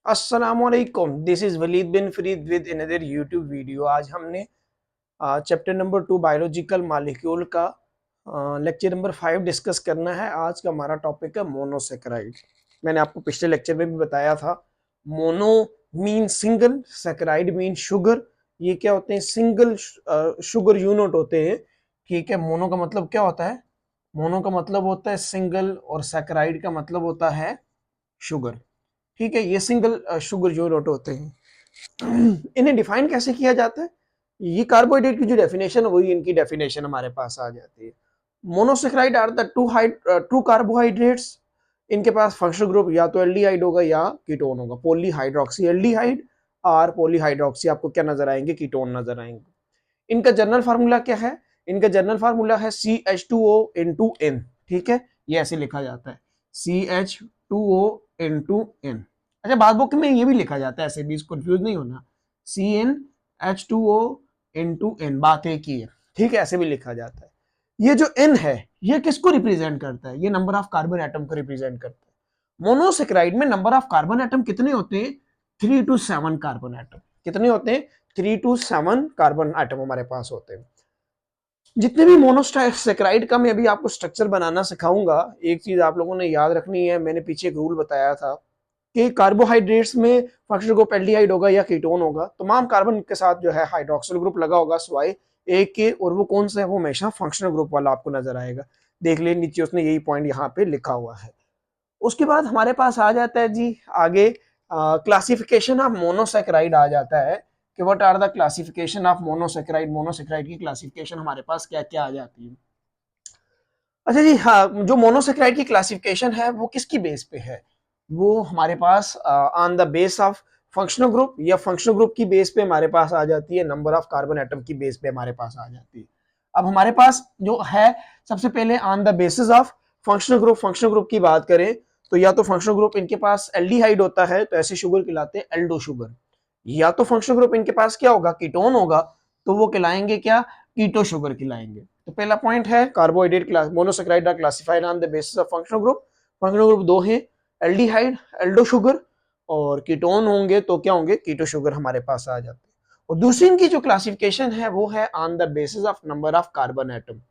अस्सलामुअलैकुम, this is Waleed bin Farid with another YouTube video. आज हमने चैप्टर नंबर 2 बायोलॉजिकल मॉलिक्यूल का लेक्चर नंबर 5 डिस्कस करना है। आज का हमारा टॉपिक है मोनोसेकेराइड। मैंने आपको पिछले लेक्चर में भी बताया था, mono mean single, saccharide mean sugar. ये क्या होते हैं? सिंगल शुगर यूनिट होते हैं। ठीक है, मोनो का मतलब क्या होता है? मोनो का मतलब होता है सिंगल और सेकेराइड का मतलब होता है शुगर। ठीक है, ये सिंगल शुगर यूनिट होते हैं। इन्हें डिफाइन कैसे किया जाता है? ये कार्बोहाइड्रेट की जो डेफिनेशन है वही इनकी डेफिनेशन हमारे पास आ जाती है। Monosaccharide are the two carbohydrates. इनके पास फंक्शनल ग्रुप या तो एल्डिहाइड होगा या कीटोन होगा। पॉलीहाइड्रोक्सी एल्डिहाइड और पॉलीहाइड्रोक्सी आपको क्या नजर आएंगे? कीटोन नजर आएंगे। इनका जनरल फार्मूला क्या है? इनका जनरल फार्मूला है CH2O ठीक है, ये ऐसे लिखा जाता है, CH2O। अच्छा, बाद बुक में ये भी लिखा जाता है ऐसे भी, कंफ्यूज नहीं होना, CnH2O। बात एक ही है, ठीक है, ऐसे भी लिखा जाता है। ये जो N है ये किसको रिप्रेजेंट करता है? ये नंबर ऑफ कार्बन एटम को रिप्रेजेंट करता है। मोनोसेक्राइड में नंबर ऑफ कार्बन एटम कितने होते हैं? 3 to 7 कार्बन एटम। कितने होते हैं? 3 to 7 कार्बन एटम हमारे पास होते हैं। जितने भी मोनोसेक्राइड का मैं अभी आपको स्ट्रक्चर बनाना सिखाऊंगा, एक चीज आप लोगों ने याद रखनी है। मैंने पीछे एक रूल बताया था कि कार्बोहाइड्रेट्स में फंक्शनल ग्रुप एल्डिहाइड होगा या कीटोन होगा। तमाम कार्बन के साथ जो है हाइड्रोक्सिल ग्रुप लगा होगा स्वाई एक के, और वो कौन सा है? वो हमेशा फंक्शनल ग्रुप वाला आपको नजर आएगा। देख ले नीचे उसने यही पॉइंट यहाँ पे लिखा हुआ है। उसके बाद हमारे पास आ जाता है जी आगे क्लासिफिकेशन ऑफ मोनोसेक्राइड आ जाता है कि what are the classification of monosaccharide. Monosaccharide की क्लासिफिकेशन हमारे पास क्या क्या आ जाती है? अच्छा जी, हाँ, जो मोनोसेक्राइड की क्लासिफिकेशन है वो किसकी बेस पे है? वो हमारे pass on the base of functional group, या फंक्शनल ग्रुप की बेस पे हमारे पास आ जाती है, नंबर ऑफ कार्बन एटम की बेस पे हमारे पास आ जाती है। अब हमारे पास जो है, सबसे पहले on the basis of functional group, functional group की बात करें तो या तो फंक्शनल ग्रुप इनके पास एल्डिहाइड होता है तो ऐसे शुगर कहलाते हैं एल्डो शुगर, या तो फंक्शनल ग्रुप इनके पास क्या होगा? कीटोन होगा, तो वो कहलाएंगे क्या? कीटो शुगर कहलाएंगे। तो पहला पॉइंट है carbohydrate class monosaccharide are classified on the basis of functional group. Functional group दो हैं, एल्डिहाइड, एल्डो शुगर, और कीटोन होंगे तो क्या होंगे? कीटो शुगर हमारे पास आ जाते हैं। और दूसरी इनकी जो क्लासिफिकेशन है वो है on the basis of number of carbon atom.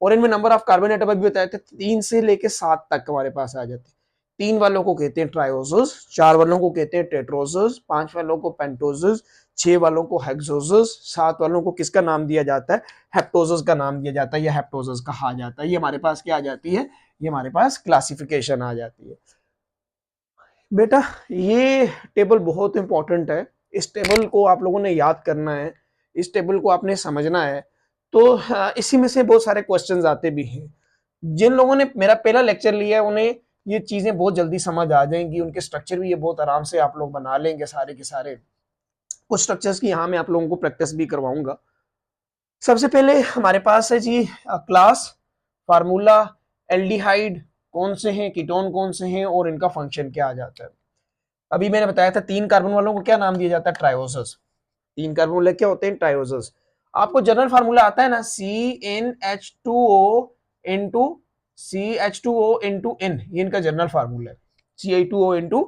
और इनमें नंबर ऑफ कार्बन एटम अभी बताए थे 3 से लेके 7 तक हमारे पास आ जाते हैं। 3 वालों को कहते हैं ट्रायोजस, 4 वालों को कहते हैं टेट्रोजस, 5 वालों को पेंटोजस, 6 वालों को हेक्सोजस, 7 वालों को किसका नाम दिया जाता है? हेप्टोजस का नाम दिया जाता है या हेप्टोजस कहा जाता है। ये हमारे पास क्या आ जाती है? ये हमारे पास क्लासिफिकेशन आ जाती है। बेटा, ये टेबल बहुत इंपॉर्टेंट है। इस टेबल को आप लोगों ने याद करना है, इस टेबल को आपने समझना है। तो इसी में से बहुत सारे क्वेश्चंस आते भी हैं। जिन लोगों ने मेरा पहला लेक्चर लिया है उन्हें ये चीजें बहुत जल्दी समझ आ जाएंगी, उनके स्ट्रक्चर भी ये बहुत आराम से आप लोग बना लेंगे सारे के सारे। कुछ स्ट्रक्चर्स की यहाँ मैं आप लोगों को प्रैक्टिस भी करवाऊंगा। सबसे पहले हमारे पास है जी क्लास, फार्मूला, एल्डिहाइड कौन से हैं, कीटोन कौन से हैं, और इनका फंक्शन क्या आ जाता है। अभी मैंने बताया था 3 कार्बन वालों को क्या नाम दिया जाता है? ट्रायोसस। 3 कार्बन वाले क्या होते हैं? ट्रायोसस। आपको जनरल फार्मूला आता है ना, CnH2O, ये इनका जनरल फार्मूला है, Ci2O।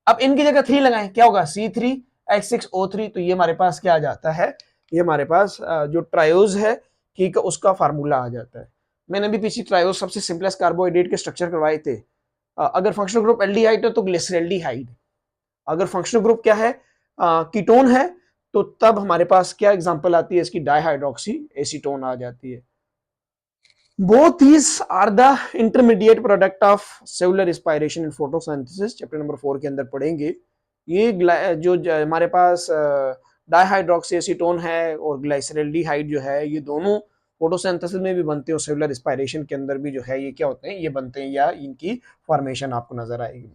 अब इनकी जगह 3 लगाएं, क्या होगा? C3H6O3। तो ये हमारे पास क्या आ जाता है? ये हमारे पास जो ट्रायोज है, ठीक है, उसका फार्मूला आ जाता है। मैंने भी पीछे ट्रायोज सबसे सिंपलेस्ट कार्बोहाइड्रेट के स्ट्रक्चर करवाए थे। अगर फंक्शनल ग्रुप एल्डिहाइड है तो ग्लिसरल्डिहाइड। अगर फंक्शनल ग्रुप क्या है? कीटोन है, तो तब हमारे पास क्या एग्जांपल आती है इसकी? डाइहाइड्रोक्सी एसीटोन आ जाती है। Both these are the intermediate product of cellular respiration in photosynthesis, chapter number 4 के अंदर पढ़ेंगे। ये जो हमारे पास डाइहाइड्रोक्सी एसीटोन है और ग्लाइसरल्डिहाइड जो है, ये दोनों फोटोसिंथेसिस में भी बनते हैं और सेलुलर रिस्पायरेशन के अंदर भी जो है ये क्या होते हैं? ये बनते हैं, या इनकी फॉर्मेशन आपको नजर आएगी।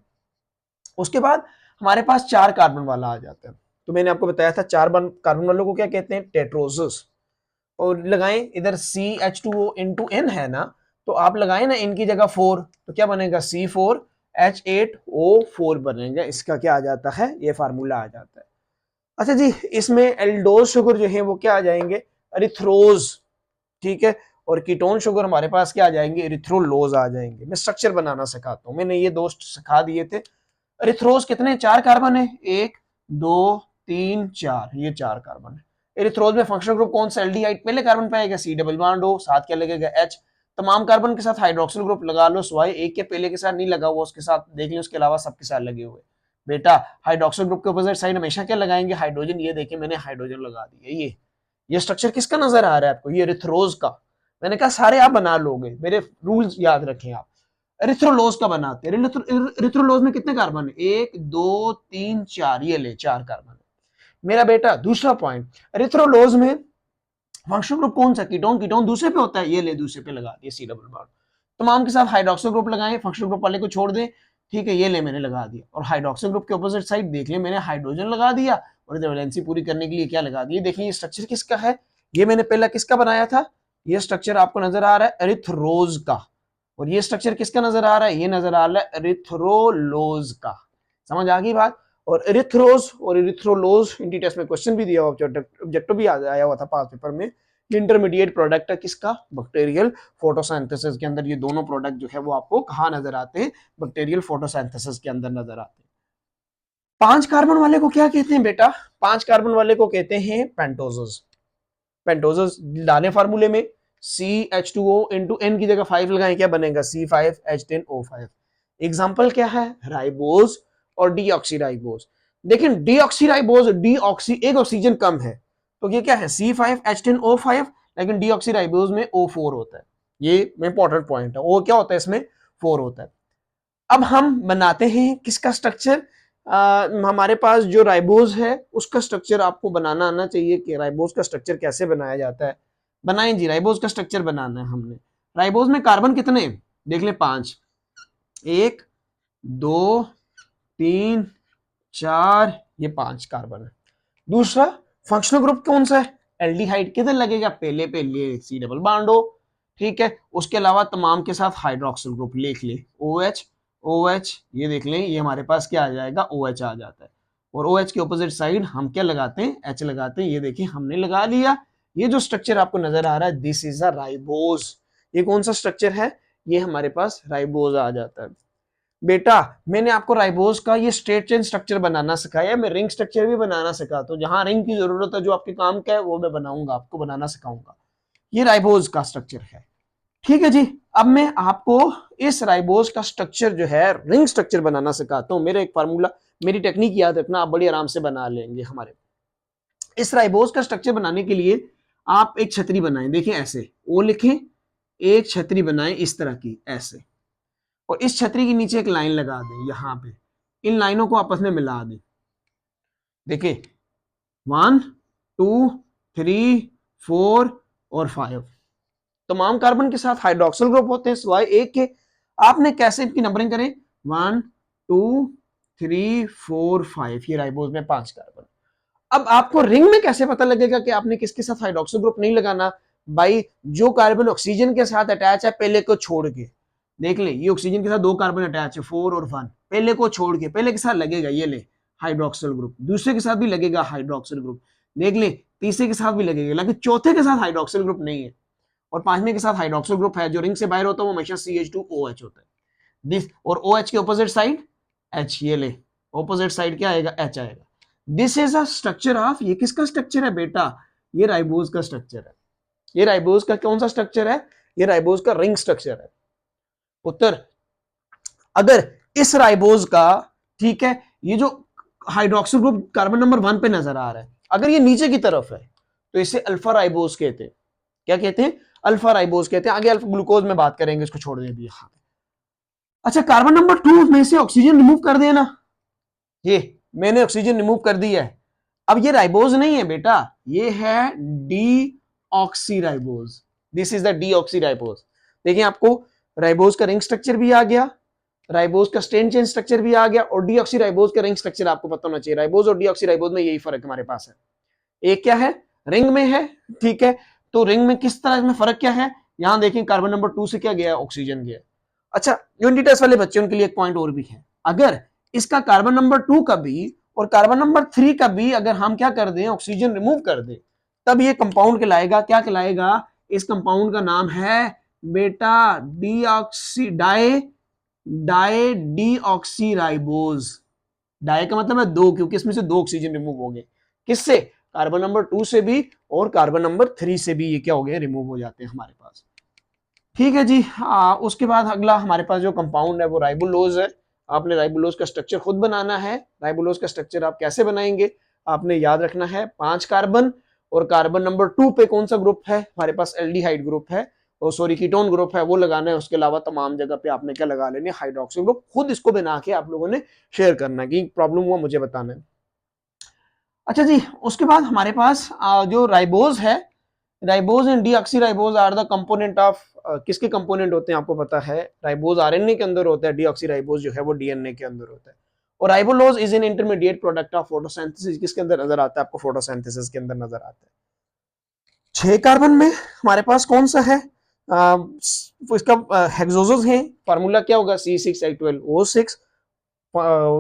उसके बाद हमारे पास 4 कार्बन वाला आ जाता है। तो मैंने आपको बताया था 4 कार्बन वालों को क्या कहते हैं? टेट्रोजस। और लगाएं इधर CH2O है ना, तो आप लगाएं ना इनकी जगह 4, तो क्या बनेगा? C4H8O4 बनेगा। इसका क्या आ जाता है? ये फार्मूला आ जाता है। अच्छा जी, इसमें एल्डोज शुगर जो है वो क्या आ जाएंगे? एरिथ्रोज। ठीक है, और कीटोन शुगर हमारे पास क्या आ जाएंगे? एरिथ्रोलोज आ जाएंगे। मैं स्ट्रक्चर बनाना सिखाता हूँ, मैंने ये दोस्त सिखा दिए थे। एरिथ्रोज कितने, 4 कार्बन है, 1 2 3 4, ये 4 कार्बन है। एरिथ्रोज में फंक्शनल ग्रुप कौन सा, एल्डिहाइड पहले कार्बन पाएगा, सी डबल बॉन्ड हो, साथ क्या लगेगा एच। तमाम कार्बन के साथ हाइड्रोक्सिल ग्रुप लगा लो, स्वाई एक के पहले के साथ नहीं लगा हुआ उसके साथ देख लो, उसके अलावा सबके साथ लगे हुए। बेटा हाइड्रोक्सिल ग्रुप के अपोजिट साइड हमेशा क्या लगाएंगे, हाइड्रोजन। ये देखिए मैंने हाइड्रोजन लगा दिया। ये स्ट्रक्चर किसका नजर आ रहा है आपको, ये एरिथ्रोज का। मैंने कहा सारे आप बना लोगे, मेरे रूल्स याद रखें आप। एरिथ्रोलोज का बनाते हैं। एरिथ्रोलोज में कितने कार्बन है, 1 2 3 4, ये ले 4 कार्बन है मेरा बेटा। दूसरा पॉइंट, एरिथ्रोलोज में फंक्शनल ग्रुप कौन सा, कीटोन। कीटोन दूसरे पे होता है, ये ले दूसरे पे लगा दिया सी डबल बॉन्ड। तमाम के साथ हाइड्रोक्सिल ग्रुप लगाएं, फंक्शनल ग्रुप वाले को छोड़ दें, ठीक है, ये ले मैंने लगा दिया। और हाइड्रोक्सिल ग्रुप के अपोजिट साइड देख ले, मैंने हाइड्रोजन लगा दिया और इधर वैलेंसी पूरी करने के लिए क्या लगा दिया। देखिए ये स्ट्रक्चर किसका है, ये मैंने पहला किसका बनाया था, ये स्ट्रक्चर आपको नजर आ रहा है एरिथ्रोज का। और ये स्ट्रक्चर किसका नजर आ रहा है, ये नजर आ रहा है एरिथ्रोलोज का। समझ आ गई बात। और एरिथ्रोज और एरिथ्रोलोज इंटी टेस्ट में क्वेश्चन भी दिया हुआ, ऑब्जेक्टिव भी आया हुआ था पास पेपर में। इंटरमीडिएट प्रोडक्ट है किसका, बैक्टीरियल फोटोसिंथेसिस के अंदर ये दोनों प्रोडक्ट जो है वो आपको कहाँ नजर आते हैं, बैक्टीरियल फोटोसिंथेसिस के अंदर नजर आते हैं। 5 कार्बन वाले को क्या कहते हैं बेटा, 5 कार्बन वाले को कहते हैं पेंटोजेस। पेंटोजेस डालें फार्मूले में, CH2O इंटू N की जगह 5 लगाएं, क्या बनेगा C5H10O5। एग्जाम्पल क्या है, राइबोज और डीऑक्सीराइबोज। देखिए डीऑक्सीराइबोज, डीऑक्सी एक ऑक्सीजन कम है, तो ये क्या है C5H10O5, लेकिन डीऑक्सीराइबोज में O4 होता है। ये इंपॉर्टेंट पॉइंट है, वो क्या होता है इसमें 4 होता है। अब हम बनाते हैं किसका स्ट्रक्चर, हमारे पास जो राइबोज है उसका स्ट्रक्चर आपको बनाना आना चाहिए कि राइबोज का स्ट्रक्चर कैसे बनाया जाता है। बनाएं जी, राइबोज का स्ट्रक्चर बनाना है हमने। राइबोज में कार्बन कितने देख ले, 5, 1 2 3 4, ये 5 कार्बन है। दूसरा फंक्शनल ग्रुप कौन सा है, एल्डिहाइड। किधर लगेगा, पहले पे ले सी डबल बॉन्ड हो, ठीक है। उसके अलावा तमाम के साथ हाइड्रोक्सिल ग्रुप लिख ले, OH OH, ये देख लें, ये हमारे पास क्या आ जाएगा, OH आ जाता है। और OH के ऑपोजिट साइड हम क्या लगाते हैं, H लगाते हैं। ये देखिए हमने लगा लिया। ये जो स्ट्रक्चर आपको नजर आ रहा है, दिस इज अ राइबोज। ये कौन सा स्ट्रक्चर है, ये हमारे पास राइबोज आ जाता है। बेटा मैंने आपको राइबोज का ये स्ट्रेट चेन स्ट्रक्चर बनाना सिखाया, मैं रिंग स्ट्रक्चर भी बनाना सिखाता हूं। जहां रिंग की जरूरत है, जो आपके काम का है, वो मैं बनाऊंगा, आपको बनाना सिखाऊंगा। ये राइबोज का स्ट्रक्चर है, ठीक है जी। अब मैं आपको इस राइबोज का स्ट्रक्चर जो है रिंग स्ट्रक्चर बनाना सिखाता हूं। मेरा एक फार्मूला, मेरी टेक्निक याद रखना, आप बड़ी आराम से बना लेंगे। हमारे इस राइबोज का स्ट्रक्चर बनाने के लिए आप एक छतरी बनाएं, देखिए ऐसे ओ लिखें, एक छतरी बनाएं इस तरह की ऐसे, और इस छतरी के नीचे एक लाइन लगा दें यहां पे। इन लाइनों को आपस में मिला दें। देखिए 1 2 3 4 और 5 तमाम कार्बन के साथ हाइड्रोक्सिल ग्रुप होते हैं सिवाय एक के। आपने कैसे इनकी नंबरिंग करें, 1 2 3 4 5, ये राइबोज में 5 कार्बन। अब आपको रिंग में कैसे पता लगेगा कि आपने किसके साथ हाइड्रोक्सिल ग्रुप नहीं लगाना, भाई जो कार्बन ऑक्सीजन के साथ अटैच है पहले को छोड़ के, देख ले ये ऑक्सीजन के साथ 2 कार्बन अटैच है 4 और 1, पहले को छोड़ के पहले के साथ लगेगा, ये ले हाइड्रोक्सिल ग्रुप। दूसरे के साथ भी लगेगा हाइड्रोक्सिल ग्रुप, देख ले तीसरे के साथ भी लगेगा, लेकिन चौथे के साथ हाइड्रोक्सिल ग्रुप नहीं है। और पांचवें के साथ हाइड्रोक्सिल ग्रुप है, जो रिंग से बाहर होता है वो हमेशा CH2OH होता है। दिस और OH के ऑपोजिट साइड H, ये ले ऑपोजिट साइड क्या आएगा, H आएगा। This is a structure of, ये किसका स्ट्रक्चर है बेटा, ये राइबोज का स्ट्रक्चर है। ये राइबोज का कौन सा स्ट्रक्चर है, ये राइबोज का रिंग स्ट्रक्चर है। उत्तर, अगर इस राइबोज का, ठीक है, ये जो हाइड्रोक्सिल ग्रुप कार्बन नंबर 1 पे नजर आ रहा है, अगर ये नीचे की तरफ है तो इसे अल्फा राइबोज कहते हैं। क्या कहते हैं, अल्फा राइबोज कहते हैं। आगे अल्फा ग्लूकोज में बात करेंगे, इसको छोड़ दें अभी यहां। अच्छा कार्बन नंबर 2 में से ऑक्सीजन रिमूव कर देना, ये मैंने ऑक्सीजन रिमूव कर दिया है। अब ये राइबोज नहीं है बेटा, ये है D oxy ribose. This is the D oxy ribose. देखिए आपको राइबोज का रिंग स्ट्रक्चर भी आ गया, राइबोज का स्ट्रेन चेन स्ट्रक्चर भी आ गया, और डीऑक्सी राइबोज का रिंग स्ट्रक्चर आपको पता होना चाहिए। राइबोज और डीऑक्सी राइबोज में यही फर्क हमारे पास है, एक क्या है रिंग में है, ठीक है। तो रिंग में किस तरह में फर्क क्या है, यहां देखें कार्बन नंबर 2 से क्या गया, ऑक्सीजन गया। अच्छा यूनिट टेस्ट वाले बच्चों के लिए एक पॉइंट और भी है, अगर इसका कार्बन नंबर 2 का भी और कार्बन नंबर 3 का भी अगर हम क्या कर दें, ऑक्सीजन रिमूव कर दें, तब ये कंपाउंड कहलाएगा, क्या कहलाएगा, इस कंपाउंड का नाम है beta deoxy di di deoxy ribose. Di का मतलब है दो, क्योंकि इसमें से दो ऑक्सीजन रिमूव हो गए। किससे? कार्बन नंबर 2 से भी और कार्बन नंबर 3 से भी ये क्या हो गए, रिमूव हो जाते हैं हमारे पास। ठीक है जी। उसके बाद अगला हमारे पास जो कंपाउंड है वो राइबोलोज है। आपने राइबोलोज का स्ट्रक्चर खुद बनाना है। राइबोलोज का स्ट्रक्चर आप कैसे बनाएंगे? आपने याद रखना है 5 कार्बन, और कार्बन नंबर 2 पे कौन सा ग्रुप है हमारे पास? एल्डिहाइड ग्रुप है, और सॉरी कीटोन ग्रुप है, वो लगाना है। उसके अलावा तमाम जगह पे आपने क्या लगा लेने? Hydroxyl group. खुद इसको बना के आप लोगों ने शेयर करना है, कि प्रॉब्लम हुआ मुझे बताना है। अच्छा जी, उसके बाद हमारे पास जो राइबोज है, ribose and deoxyribose are the component of, किसके कंपोनेंट होते हैं आपको पता है? राइबोज आरएनए के अंदर होता है, डीऑक्सीराइबोज जो है वो डीएनए के अंदर होता है। और राइबोलोज is an intermediate product of photosynthesis. किसके अंदर नजर आता है आपको? फोटोसिंथेसिस के अंदर नजर आता है। 6 कार्बन में हमारे पास कौन सा है? इसका हेक्सोजोस है। फार्मूला क्या होगा? C6H12O6।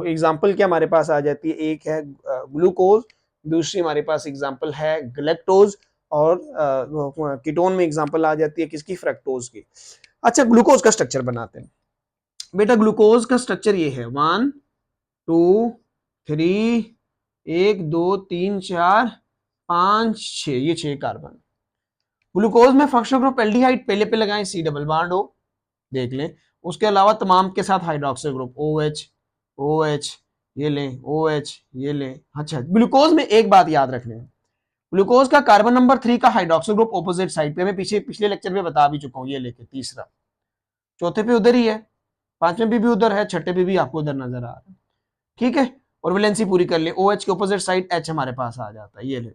एग्जाम्पल क्या हमारे पास आ जाती है? एक है ग्लूकोज, दूसरी हमारे पास एग्जाम्पल है गलेक्टोज, और कीटोन में एग्जाम्पल आ जाती है किसकी? फ्रक्टोज की। अच्छा, ग्लूकोज का स्ट्रक्चर बनाते हैं बेटा। ग्लूकोज का स्ट्रक्चर ये है 1 2 3, 1 2 3 4 5 6, ये 6 कार्बन। ग्लूकोज में फंक्शनल ग्रुप एल्डिहाइड पहले पे लगाएं, C डबल बॉन्ड हो, देख लें। उसके अलावा तमाम के साथ हाइड्रोक्सिल ग्रुप OH OH, ये लें OH, ये लें। अच्छा, ग्लूकोज में एक बात याद रखनी है, ग्लूकोज का कार्बन नंबर 3 का हाइड्रोक्सिल ग्रुप ऑपोजिट साइड पे, मैं पिछले लेक्चर में बता भी चुका हूं। ये लेके तीसरा, चौथे पे उधर ही है, पांचवें पे भी उधर है, छठे पे भी आपको उधर नजर आ रहा है। ठीक है, और वैलेंसी पूरी कर ले। OH के ऑपोजिट साइड H हमारे पास आ जाता है। ये ले,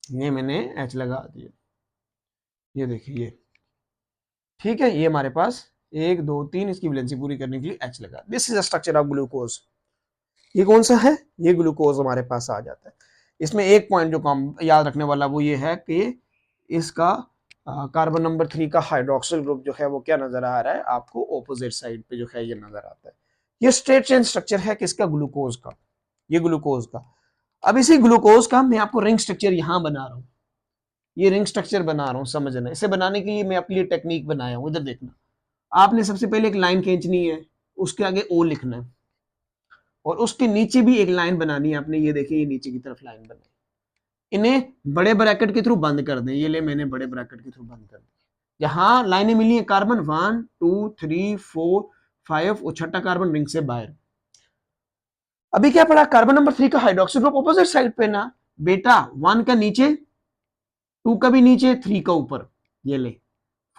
ये मैंने H लगा दिया, ये देखिए ये। ठीक है, ये हमारे पास 1 2 3, इसकी वैलेंसी पूरी करने के लिए H लगा। This is the structure of glucose. ये कौन सा है? ये ग्लूकोज हमारे पास आ जाता है। इसमें एक पॉइंट जो काम याद रखने वाला वो ये है कि इसका कार्बन नंबर 3 का हाइड्रोक्सिल ग्रुप जो है वो क्या नजर आ रहा है आपको? ऑपोजिट साइड पे जो है ये नजर आता है। ये स्ट्रेट चेन स्ट्रक्चर है किसका? ग्लूकोज का। ये ग्लूकोज का। अब इसी ग्लूकोज का मैं आपको रिंग स्ट्रक्चर यहां बना रहा हूं। ये रिंग स्ट्रक्चर बना रहा हूं, समझना। इसे बनाने के लिए मैं आपके लिए टेक्निक बनाया हूं, इधर देखना। आपने सबसे पहले एक लाइन खींचनी है, उसके आगे O लिखना है, और उसके नीचे भी एक लाइन बनानी है आपने। ये देखिए, ये नीचे की तरफ लाइन बनाई। इन्हें बड़े ब्रैकेट के थ्रू बंद कर दें। ये ले, मैंने बड़े ब्रैकेट के थ्रू बंद कर दिया। यहां लाइनें मिली है कार्बन 1 2 3 4 5, और छठा कार्बन रिंग से बाहर। अभी क्या पड़ा? कार्बन नंबर 3 का हाइड्रोक्सिल ग्रुप ऑपोजिट साइड पे ना बेटा। 1 का नीचे, 2 का भी नीचे, 3 का ऊपर, ये ले।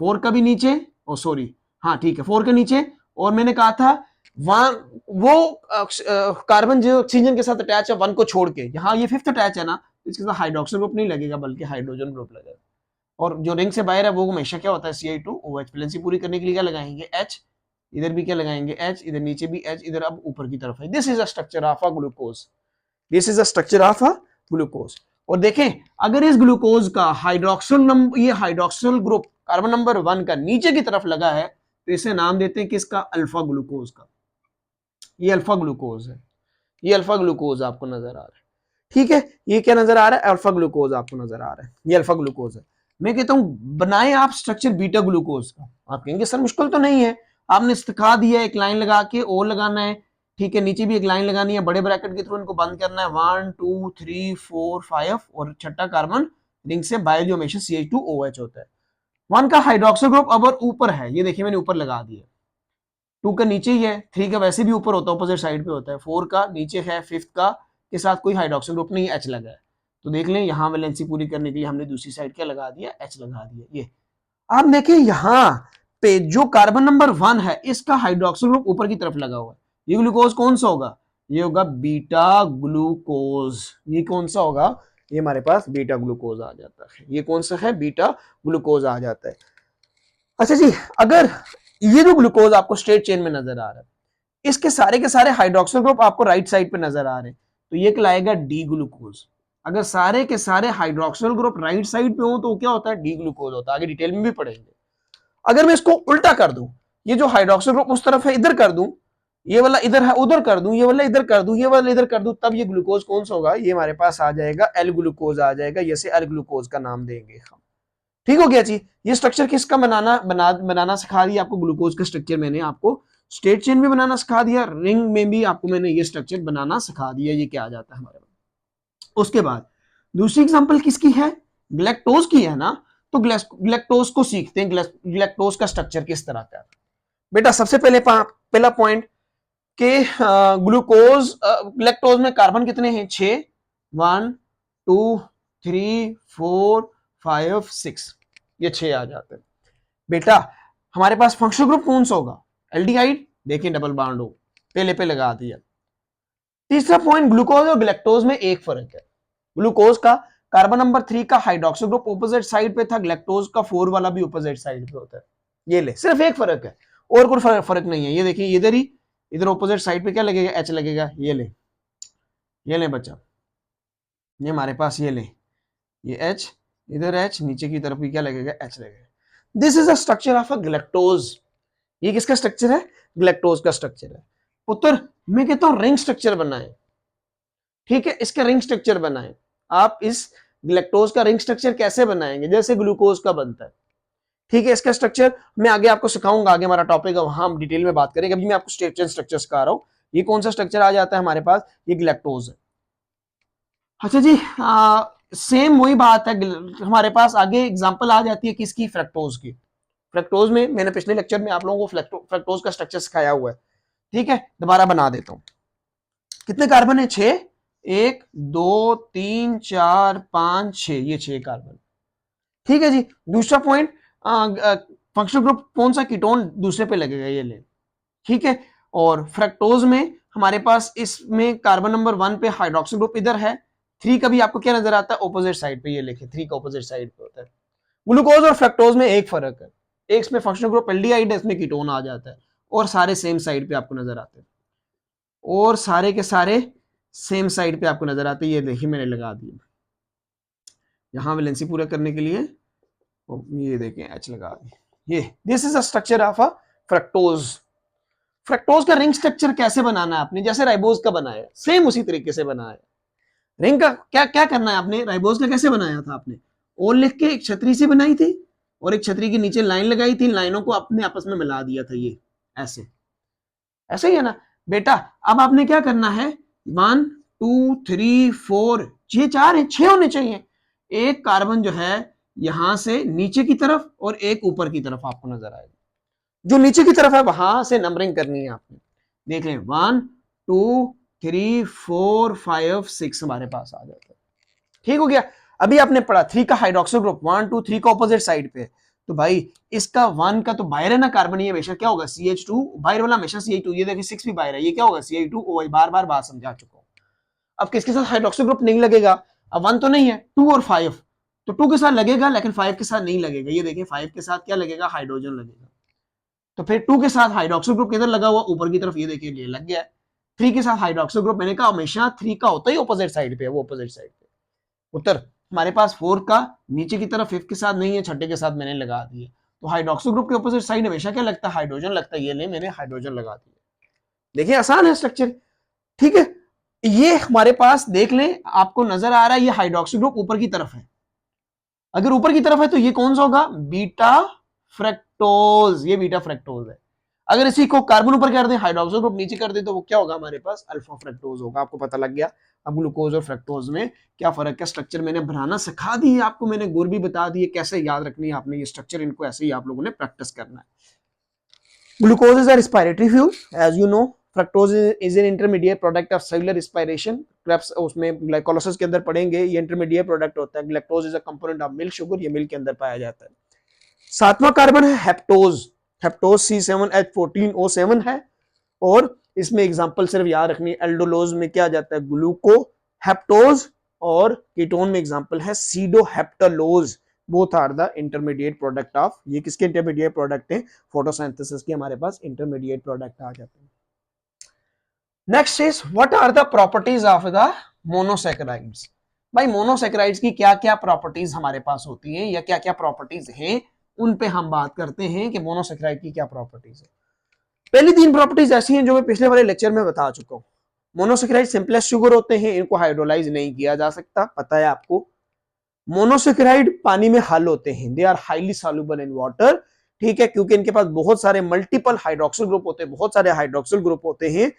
4 का भी नीचे, ओ सॉरी, हाँ ठीक है, 4 के नीचे। और मैंने कहा था वहां वो कार्बन जो ऑक्सीजन के साथ अटैच है 1 को छोड़ के, यहाँ ये 5th अटैच है ना, इसके साथ हाइड्रोक्सिल ग्रुप नहीं लगेगा बल्कि हाइड्रोजन ग्रुप लगेगा। और जो रिंग से बाहर है वो हमेशा क्या होता है? Ci2OH। वैलेंसी पूरी करने के लिए क्या लगाएंगे? H। इधर भी क्या लगाएंगे? H। इधर नीचे भी H, इधर अब ऊपर की तरफ है। This is a structure of a glucose. This is a structure of a glucose. और देखें, अगर इस ग्लूकोज का हाइड्रोक्सिल नंबर, ये हाइड्रोक्सिल ग्रुप कार्बन नंबर 1 का नीचे की तरफ लगा है, तो इसे नाम देते हैं किसका? अल्फा ग्लूकोज का। ये अल्फा ग्लूकोज है। ये अल्फा ग्लूकोज आपको नजर आ रहा है। ठीक है, ये क्या नजर आ रहा है? अल्फा ग्लूकोज आपको नजर आ रहा है। ये अल्फा ग्लूकोज है। मैं कहता हूं बनाए आप स्ट्रक्चर बीटा ग्लूकोज का। आप कहेंगे सर मुश्किल तो नहीं है, आपने सिखा दिया, एक लाइन लगा के ओ लगाना है। ठीक है, नीचे भी एक लाइन लगानी है, बड़े ब्रैकेट के थ्रू इनको बंद करना है। 1 2 3 4 5, और छठा कार्बन रिंग से बाहर जो हमेशा CH2OH होता है। 1 का हाइड्रोक्सिल ग्रुप अब ऊपर है, ये देखिए मैंने ऊपर लगा दिया। 2 का नीचे ही है, 3 का वैसे भी ऊपर होता है, अपोजिट साइड पे होता है। 4 का नीचे है, 5th का के साथ कोई हाइड्रोक्सिल ग्रुप नहीं, H लगा है। तो देख लें, यहां वैलेंसी पूरी करने के लिए हमने दूसरी साइड क्या लगा दिया? H लगा दिया। ये आप देखिए यहां पे जो कार्बन नंबर 1 है इसका हाइड्रोक्सिल ग्रुप ऊपर की तरफ लगा हुआ है। ये ग्लूकोज कौन सा होगा? ये होगा बीटा ग्लूकोज। ये कौन सा होगा? ये हमारे पास बीटा ग्लूकोज आ जाता है। ये कौन सा है? बीटा ग्लूकोज आ जाता है। अच्छा जी, अगर ये जो ग्लूकोज आपको स्ट्रेट चेन में नजर आ रहा है, इसके सारे के सारे हाइड्रोक्सिल ग्रुप आपको राइट साइड पे नजर आ रहे हैं, तो ये कहलाएगा डी ग्लूकोज। अगर सारे के सारे हाइड्रोक्सिल ग्रुप राइट साइड पे हो तो क्या होता है? डी ग्लूकोज होता है। आगे डिटेल में भी पढ़ेंगे। अगर मैं इसको उल्टा कर दूं, ये जो हाइड्रोक्सिल ग्रुप उस तरफ है इधर कर दूं, ये वाला इधर है उधर कर दूं, ये वाला इधर कर दूं, ये वाला इधर कर दूं, तब ये ग्लूकोज कौन सा होगा? ये हमारे पास आ जाएगा एल ग्लूकोज आ जाएगा। जैसे एल ग्लूकोज का नाम देंगे हम। ठीक हो गया जी। ये स्ट्रक्चर किसका बनाना सिखा दिया आपको, ग्लूकोज का स्ट्रक्चर मैंने आपको स्ट्रेट चेन भी बनाना सिखा दिया, रिंग में भी आपको मैंने ये स्ट्रक्चर बनाना सिखा दिया, ये क्या आ जाता है हमारे पास। उसके बाद दूसरी एग्जांपल किसकी है, ग्लैक्टोज की है ना, तो ग्लैक्टोज को सीखते हैं, ग्लैक्टोज का स्ट्रक्चर किस तरह का है। बेटा सबसे पहला पॉइंट के ग्लूकोज ग्लैक्टोज में कार्बन कितने हैं, 6, 1 2 3 4 5 6, ये 6 आ जाते हैं। बेटा हमारे पास फंक्शनल ग्रुप कौन सा होगा, एल्डिहाइड, देखिए डबल बॉन्ड हो, पहले पे लगा दिया। तीसरा पॉइंट, ग्लूकोज और ग्लैक्टोज में एक फर्क है, ग्लूकोज का कार्बन नंबर 3 का हाइड्रोक्सिल ग्रुप ऑपोजिट साइड पे था, ग्लैक्टोज का 4 वाला भी ऑपोजिट साइड पे होता है। ये ले, सिर्फ एक फर्क है और कोई फर्क नहीं है। ये देखिए इधर ही, इधर ऑपोजिट साइड पे क्या लगेगा, एच लगेगा। ये ले बच्चा, ये हमारे पास ये ले, ये एच, इधर एच, नीचे की तरफ भी क्या लगेगा, एच लगेगा। This is a structure of a galactose. ये किसका स्ट्रक्चर है, ग्लैक्टोज का स्ट्रक्चर है। पुत्र मैं कहता हूं रिंग स्ट्रक्चर बनाए, ठीक है, इसका रिंग स्ट्रक्चर बनाए। आप इस ग्लैक्टोज का रिंग स्ट्रक्चर कैसे बनाएंगे, जैसे ग्लूकोज का बनता है, ठीक है। इसका स्ट्रक्चर मैं आगे आपको सिखाऊंगा, आगे हमारा टॉपिक है वहां हम डिटेल में बात करेंगे, अभी मैं आपको स्ट्रक्चर सिखा रहा हूं। ये कौन सा स्ट्रक्चर आ जाता है हमारे पास, ये ग्लैक्टोज है। अच्छा जी, सेम वही बात है, हमारे पास आगे एग्जांपल आ जाती है किसकी, फ्रक्टोज की। फ्रक्टोज में मैंने पिछले लेक्चर में आप लोगों को फ्रक्टोज का स्ट्रक्चर सिखाया हुआ है, ठीक है, दोबारा बना देता हूं। कितने कार्बन है, 6, 1 2 3 4 5 6, ये 6 कार्बन, ठीक है जी। दूसरा पॉइंट, फंक्शनल ग्रुप कौन सा, कीटोन दूसरे पे लगेगा, ये ले, ठीक है। और फ्रक्टोज में हमारे पास इसमें कार्बन नंबर 1 पे हाइड्रोक्सिल ग्रुप इधर है, 3 का भी आपको क्या नजर आता है, ऑपोजिट साइड पे, ये लिखे 3 का ऑपोजिट साइड पे होता है। ग्लूकोज और फ्रक्टोज में एक फर्क है, एक इसमें फंक्शनल ग्रुप एल्डिहाइड है, इसमें कीटोन आ जाता है, और सारे सेम साइड पे आपको नजर आते हैं, और सारे के सारे सेम साइड पे आपको नजर आते हैं। ये देखिए मैंने लगा दिया यहां वैलेंसी पूरा करने के लिए, ये देखें एच लगा दी। ये this is a structure of a fructose. Fructose का रिंग स्ट्रक्चर कैसे बनाना है आपने, जैसे राइबोज का बनाया सेम उसी तरीके से बनाया। रिंग का क्या क्या करना है आपने, राइबोज का कैसे बनाया था आपने, और लिख के एक छतरी से बनाई थी, और एक छतरी के नीचे लाइन लगाई थी, लाइनों को अपने आपस में मिला दिया था, ये ऐसे, ऐसे ही है ना बेटा। अब आपने क्या करना है, 1 2 3 4, ये 4 है, 6 होने चाहिए। एक कार्बन जो है यहां से नीचे की तरफ और एक ऊपर की तरफ आपको नजर आएगा, जो नीचे की तरफ है वहां से नंबरिंग करनी है आपने। देख लें 1 2 3 4 5 6 हमारे पास आ जाता है, ठीक हो गया। अभी आपने पढ़ा 3 का हाइड्रोक्सिल ग्रुप 1 2 3 का ऑपोजिट साइड पे, तो भाई इसका 1 का तो बाहर है ना कार्बन, ये हमेशा क्या होगा, CH2, बाहर वाला हमेशा CH2, ये देखिए 6 भी बाहर है, ये क्या होगा, CH2, बार बार बात समझा चुका हूं। अब किसके साथ हाइड्रोक्सिल ग्रुप नहीं लगेगा, अब 1 तो नहीं है, 2 और 5, तो 2 के साथ लगेगा लेकिन 5 के साथ नहीं लगेगा। ये देखिए 5 के साथ क्या लगेगा, हाइड्रोजन लगेगा, तो फिर 2 के साथ हाइड्रोक्सिल ग्रुप किधर लगा हुआ, ऊपर की तरफ, ये देखिए ये लग गया। 3 के साथ हाइड्रोक्सिल ग्रुप, मैंने कहा हमेशा 3 का होता ही ऑपोजिट साइड पे, वो ऑपोजिट साइड पे। उत्तर हमारे पास 4 का नीचे की तरफ 5 के साथ नहीं है, छठे के साथ मैंने लगा दिए, तो हाइड्रोक्सिल ग्रुप के ऑपोजिट साइड हमेशा क्या लगता है, हाइड्रोजन लगता है, ये ले मैंने हाइड्रोजन लगा दिया। देखिए आसान है स्ट्रक्चर, ठीक है। ये हमारे पास देख लें, आपको नजर आ रहा है ये हाइड्रोक्सिल ग्रुप ऊपर की तरफ है, अगर ऊपर की तरफ है तो ये कौन सा होगा, बीटा फ्रक्टोज, ये बीटा फ्रक्टोज है। अगर इसी को कार्बन ऊपर कर दें, हाइड्रोक्सिल ग्रुप नीचे कर दें, तो वो क्या होगा हमारे पास, अल्फा फ्रक्टोज होगा। आपको पता लग गया अब ग्लूकोज और फ्रक्टोज में क्या फर्क है। स्ट्रक्चर मैंने बनाना सिखा दी है आपको, मैंने गुर भी बता दिए कैसे याद रखनी है आपने ये स्ट्रक्चर, इनको ऐसे ही आप लोगों ने प्रैक्टिस करना है। Glucose is a respiratory fuel, as you know. Fructose is an intermediate product of cellular respiration, Krebs उसमें ग्लाइकोलाइसिस के अंदर पढ़ेंगे, ये इंटरमीडिएट प्रोडक्ट होता है। Galactose is a component of milk sugar, ये मिल्क के अंदर पाया जाता है। सातवां कार्बन है हेप्टोज, हेप्टोज C7H14O7 है, और इसमें एग्जांपल सिर्फ याद रखनी है, एल्डोलोज में क्या जाता है, ग्लूको हेप्टोज, और कीटोन में एग्जांपल है sedoheptulose. Both are the intermediate product of, ये किसके इंटरमीडिएट प्रोडक्ट है, फोटोसिंथेसिस के हमारे पास इंटरमीडिएट प्रोडक्ट आ जाते हैं। Next is what are the properties of the monosaccharides. भाई मोनोसैकेराइड्स की क्या क्या प्रॉपर्टीज हमारे पास होती हैं, या क्या क्या प्रॉपर्टीज हैं, उन पे हम बात करते हैं कि मोनोसैकेराइड की क्या प्रॉपर्टीज है। पहली 3 प्रॉपर्टीज ऐसी हैं जो मैं पिछले वाले लेक्चर में बता चुका हूं। मोनोसैकेराइड सिंपलेस्ट शुगर होते हैं, इनको हाइड्रोलाइज नहीं किया जा सकता, पता है आपको। मोनोसैकेराइड पानी में हल होते हैं, they are highly soluble in water, ठीक है, क्योंकि इनके पास बहुत सारे मल्टीपल हाइड्रोक्सिल ग्रुप होते हैं, बहुत सारे हाइड्रोक्सिल ग्रुप होते हैं,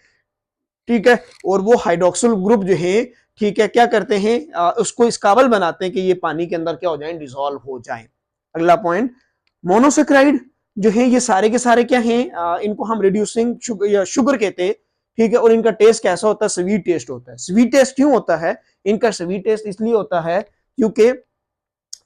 ठीक है, और वो हाइड्रोक्सिल ग्रुप जो है, ठीक है, क्या करते हैं, उसको इस काबिल बनाते हैं कि ये पानी के अंदर क्या हो जाए, डिसॉल्व हो जाए। अगला पॉइंट, मोनोसेक्राइड जो है ये सारे के सारे क्या हैं, इनको हम रिड्यूसिंग शुगर या शुगर कहते हैं, ठीक है, और इनका टेस्ट कैसा होता है, स्वीट टेस्ट होता है। स्वीट टेस्ट क्यों होता है, इनका स्वीट टेस्ट इसलिए होता है क्योंकि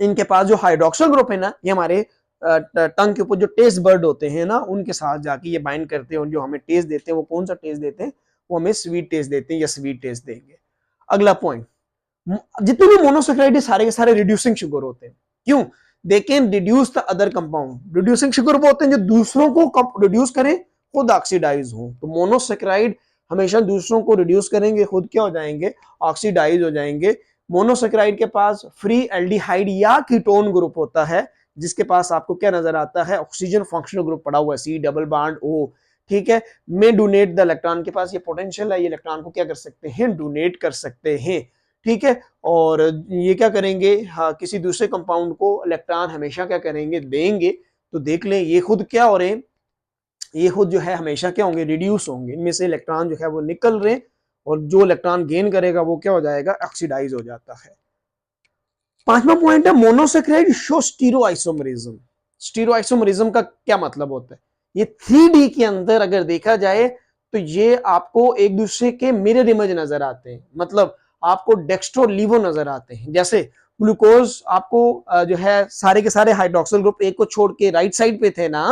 इनके पास जो हाइड्रोक्सिल ग्रुप है ना, ये हमारे टंग के ऊपर जो टेस्ट बर्ड होते हैं ना, उनके साथ जाके ये बाइंड करते हैं और जो हमें टेस्ट देते हैं वो कौन सा टेस्ट देते हैं, वो हमें स्वीट टेस्ट देते हैं या स्वीट टेस्ट देंगे। अगला पॉइंट, जितने भी मोनोसेक्राइड है सारे के सारे रिड्यूसिंग शुगर होते हैं। क्यों, they can reduce the other compound. Reducing sugar वो होते हैं जो दूसरों को रिड्यूस करें, खुद ऑक्सीडाइज हो। तो मोनोसेक्राइड हमेशा दूसरों को रिड्यूस करेंगे, खुद क्या हो जाएंगे, ऑक्सीडाइज हो जाएंगे। मोनोसेक्राइड के पास फ्री एल्डिहाइड या कीटोन ग्रुप होता है, जिसके पास आपको क्या नजर आता है, ऑक्सीजन फंक्शनल ग्रुप पड़ा हुआ है, सी डबल बॉन्ड ओ, ठीक है, में डोनेट द इलेक्ट्रॉन। के पास ये पोटेंशियल है, ये इलेक्ट्रॉन को क्या कर सकते हैं, डोनेट कर सकते हैं, ठीक है। और ये क्या करेंगे, हाँ, किसी दूसरे कंपाउंड को इलेक्ट्रॉन हमेशा क्या करेंगे, देंगे। तो देख लें ये खुद क्या हो रहे हैं, ये खुद जो है हमेशा क्या होंगे, रिड्यूस होंगे, इनमें से इलेक्ट्रॉन जो है वो निकल रहे, और जो इलेक्ट्रॉन गेन करेगा वो क्या हो जाएगा, ऑक्सीडाइज हो जाता है। पांचवा पॉइंट है, मोनोसेक्राइड शो स्टीरोआइसोमरिज्म। स्टीरोआइसोमरिज्म का क्या मतलब होता है, ये 3D के अंदर अगर देखा जाए तो ये आपको एक दूसरे के मिरर इमेज नजर आते हैं, मतलब आपको डेक्स्ट्रो लीवो नजर आते हैं। जैसे ग्लूकोज आपको जो है सारे के सारे हाइड्रोक्सिल ग्रुप एक को छोड़ के राइट साइड पे थे ना,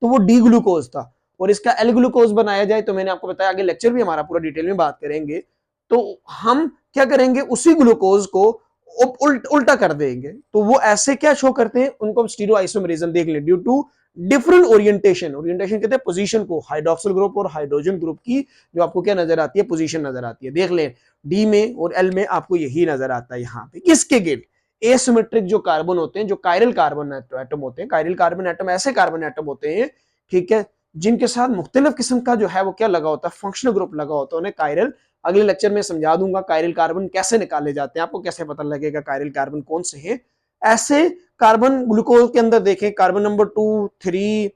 तो वो डी ग्लूकोज था, और इसका एल ग्लूकोज बनाया जाए तो मैंने आपको बताया, आगे लेक्चर भी हमारा पूरा डिटेल में बात करेंगे, तो हम क्या करेंगे, उसी ग्लूकोज को उल्टा कर देंगे। तो वो ऐसे क्या शो करते हैं, उनको हम स्टीरियोआइसोमेरिज्म देख लें, due to different orientation. Orientation कहते हैं पोजीशन को, हाइड्रोक्सिल ग्रुप और हाइड्रोजन ग्रुप की जो आपको क्या नजर आती है, पोजीशन नजर आती है। देख लें डी में और एल में आपको यही नजर आता है। यहाँ पे किसके गिल्ड, एसिमेट्रिक जो कार्बन होते हैं, जो कायरल कार्बन एटम होते हैं, कायरल कार्बन एटम ऐसे कार्बन एटम होते हैं, ठीक है, जिनके साथ मुख्तलिफ किस्म का जो है वो क्या लगा होता है, फंक्शनल ग्रुप लगा होता है, उन्हें कायरल। अगले लेक्चर में समझा दूंगा कायरल कार्बन कैसे निकाले जाते हैं, आपको कैसे पता लगेगा कायरल कार्बन कौन से हैं। ऐसे कार्बन ग्लूकोज के अंदर देखें, कार्बन नंबर 2, 3,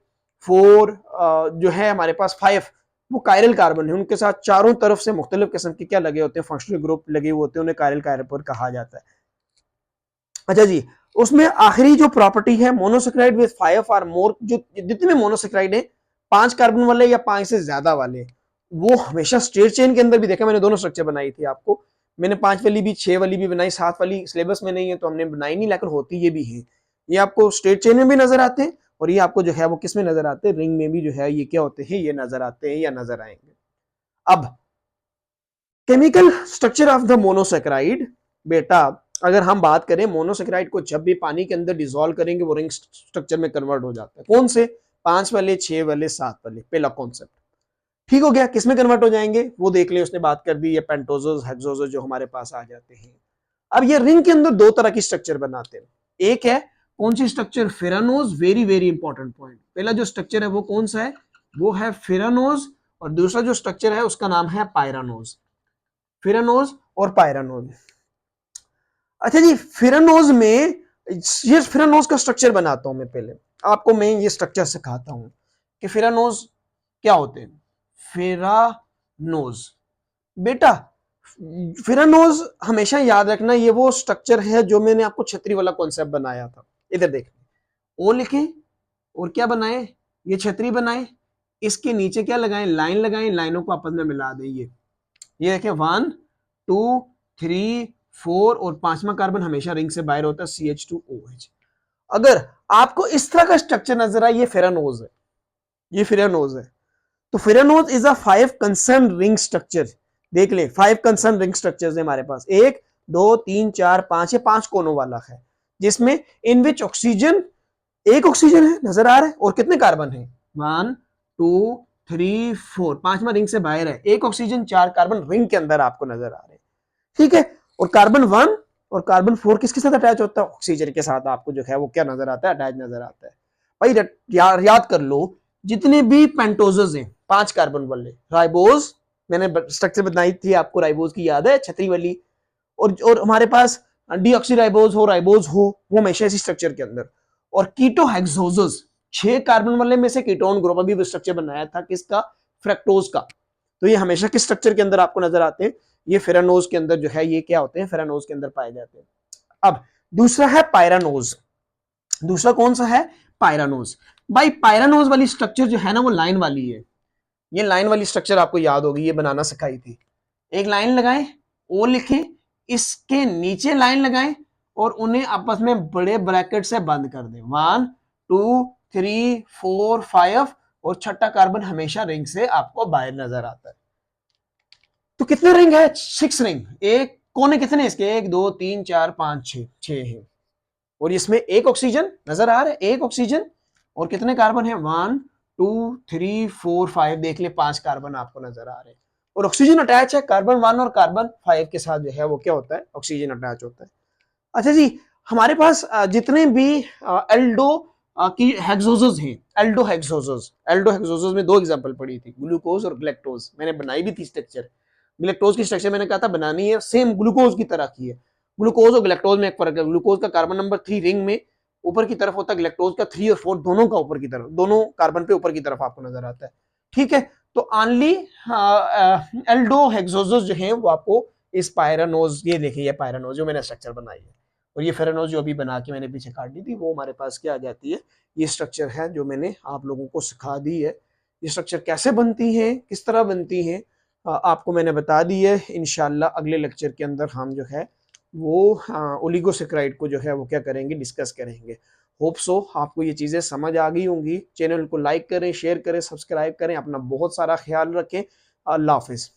4 जो है हमारे पास 5, वो कायरल कार्बन है, उनके साथ चारों तरफ से मुख्तलिफ किस्म के क्या लगे होते हैं, फंक्शनल ग्रुप लगे हुए होते हैं, उन्हें कायरल कार्बन कहा जाता है। अच्छा जी, उसमें आखिरी जो प्रॉपर्टी है, मोनोसेक्राइड विद 5 और मोर, जो जितने भी मोनोसेक्राइड है 5 कार्बन वाले या 5 से ज्यादा वाले, वो हमेशा स्ट्रेट चेन के अंदर भी देखा, मैंने दोनों स्ट्रक्चर बनाई थी आपको, मैंने 5 वाली भी 6 वाली भी बनाई, 7 वाली सिलेबस में नहीं है तो हमने बनाई नहीं, लेकिन होती ये भी है। ये आपको स्ट्रेट चेन में भी नजर आते हैं, और ये आपको जो है वो किस में नजर आते हैं, रिंग में भी जो है ये क्या होते हैं, ये नजर आते हैं या नजर आएंगे। अब chemical structure of the monosaccharide, बेटा अगर हम बात करें, मोनोसेक्राइड को जब भी पानी के अंदर डिसॉल्व करेंगे वो रिंग स्ट्रक्चर में कन्वर्ट हो जाता है। कौन से, 5 वाले, 6 वाले, 7 वाले, पहला कॉन्सेप्ट ठीक हो गया। किसमें कन्वर्ट हो जाएंगे वो देख ले, उसने बात कर दी, ये पेंटोजोस हेक्सोजोस जो हमारे पास आ जाते हैं। अब ये रिंग के अंदर दो तरह की स्ट्रक्चर बनाते हैं, एक है कौन सी structure, furanose, very very important point. पहला जो स्ट्रक्चर है वो कौन सा है, वो है फेरानोज, और दूसरा जो स्ट्रक्चर है उसका नाम है पायरानोज। फेरानोज और पायरानोज। अच्छा जी, फेरानोज में, ये फेरानोज का स्ट्रक्चर बनाता हूं मैं, पहले आपको मैं ये स्ट्रक्चर सिखाता हूं कि फेरानोज क्या होते हैं। फेरानोज बेटा, फेरानोज हमेशा याद रखना, ये वो स्ट्रक्चर है जो मैंने आपको छतरी वाला कॉन्सेप्ट बनाया था। इधर देख, ओ लिखे और क्या बनाए, ये छतरी बनाए, इसके नीचे क्या लगाएं, लाइन लगाएं, लाइनों को आपस में मिला दें। ये देखें 1, 2, 3, 4 और 5वां कार्बन हमेशा रिंग से बाहर होता है, CH2OH। अगर आपको इस तरह का स्ट्रक्चर नजर आए, ये फेरानोज है, ये फेरानोज है। तो furanose is a 5 concern ring structure. देख ले 5 कंसर्न रिंग स्ट्रक्चर्स है हमारे पास, 1, 2, 3, 4, 5, ये 5 कोनों वाला है, जिसमें इन विच ऑक्सीजन, एक ऑक्सीजन है नजर आ रहा है, और कितने कार्बन है, 1, 2, 3, 4, 5वां रिंग से बाहर है, एक ऑक्सीजन, 4 कार्बन रिंग के अंदर आपको नजर आ रहे हैं, ठीक है। और कार्बन 1 और कार्बन 4 किसके साथ अटैच होता है, ऑक्सीजन के साथ आपको जो है वो क्या नजर आता है, अटैच नजर आता है। भाई याद कर लो, जितने भी पेंटोजेस हैं 5 कार्बन वाले, राइबोज, मैंने स्ट्रक्चर बताई थी आपको, राइबोज की याद है, छतरी वाली, और हमारे पास डीऑक्सी राइबोज हो, राइबोज हो, वो हमेशा इसी स्ट्रक्चर के अंदर। और कीटो हेक्सोजस, 6 कार्बन वाले में से कीटोन ग्रुप अभी स्ट्रक्चर बनाया था किसका, फ्रक्टोज का। तो ये हमेशा किस स्ट्रक्चर के अंदर आपको नजर आते हैं, ये फेरानोज के अंदर जो है ये क्या होते हैं, फेरानोज के अंदर पाए जाते हैं। अब दूसरा है पायरानोज, दूसरा कौन सा है, पायरानोज। भाई पायरानोज वाली स्ट्रक्चर जो है ना वो लाइन वाली है, ये लाइन वाली स्ट्रक्चर आपको याद होगी, ये बनाना सिखाई थी। एक लाइन लगाएं, ओ लिखें, इसके नीचे लाइन लगाएं और उन्हें आपस में बड़े ब्रैकेट से बंद कर दें, 1 2 3 4 5, और छठा कार्बन हमेशा रिंग से आपको बाहर नजर आता है। तो कितने रिंग है, 6 रिंग। एक कोने कितने इसके, 1 2 3 4 5 6 है, और इसमें एक ऑक्सीजन नजर आ रहा है, एक ऑक्सीजन, और कितने कार्बन है, 1 2 3 4 5, देख ले 5 कार्बन आपको नजर आ रहे हैं, और ऑक्सीजन अटैच है कार्बन 1 और कार्बन 5 के साथ जो है वो क्या होता है, ऑक्सीजन अटैच होता है। अच्छा जी, हमारे पास जितने भी एल्डो की हेक्सोजोस हैं, एल्डो हेक्सोजोस में 2 एग्जांपल पड़ी थी, ग्लूकोज और ग्लैक्टोज, मैंने बनाई भी थी स्ट्रक्चर। ग्लैक्टोज की स्ट्रक्चर मैंने कहा था बनानी है, सेम ग्लूकोज की तरह की है। ग्लूकोज और ग्लैक्टोज में एक फर्क है, ग्लूकोज का कार्बन नंबर 3 रिंग में ऊपर की तरफ होता है, ग्लैक्टोज का 3 और 4 दोनों का ऊपर की तरफ, दोनों कार्बन पे ऊपर की तरफ आपको नजर आता है। ठीक है, तो ऑनली एल्डो हेक्सोजोस जो है वो आपको इस पायरानोज, ये देखिए ये पायरानोज जो मैंने स्ट्रक्चर बनाई है, और ये फेरानोज जो अभी बना के मैंने पीछे काट दी थी वो हमारे पास क्या आ जाती है, ये स्ट्रक्चर है जो मैंने आप लोगों को सिखा दी है। ये स्ट्रक्चर कैसे बनती है, किस तरह बनती है, आपको मैंने बता दी है। इंशाल्लाह अगले लेक्चर के अंदर हम जो है वो ओलिगोसेक्राइड को जो है वो क्या करेंगे, डिस्कस करेंगे। होप सो आपको ये चीज़ें समझ आ गई होंगी। चैनल को लाइक करें, शेयर करें, सब्सक्राइब करें, अपना बहुत सारा ख्याल रखें। अल्लाह हाफिज़।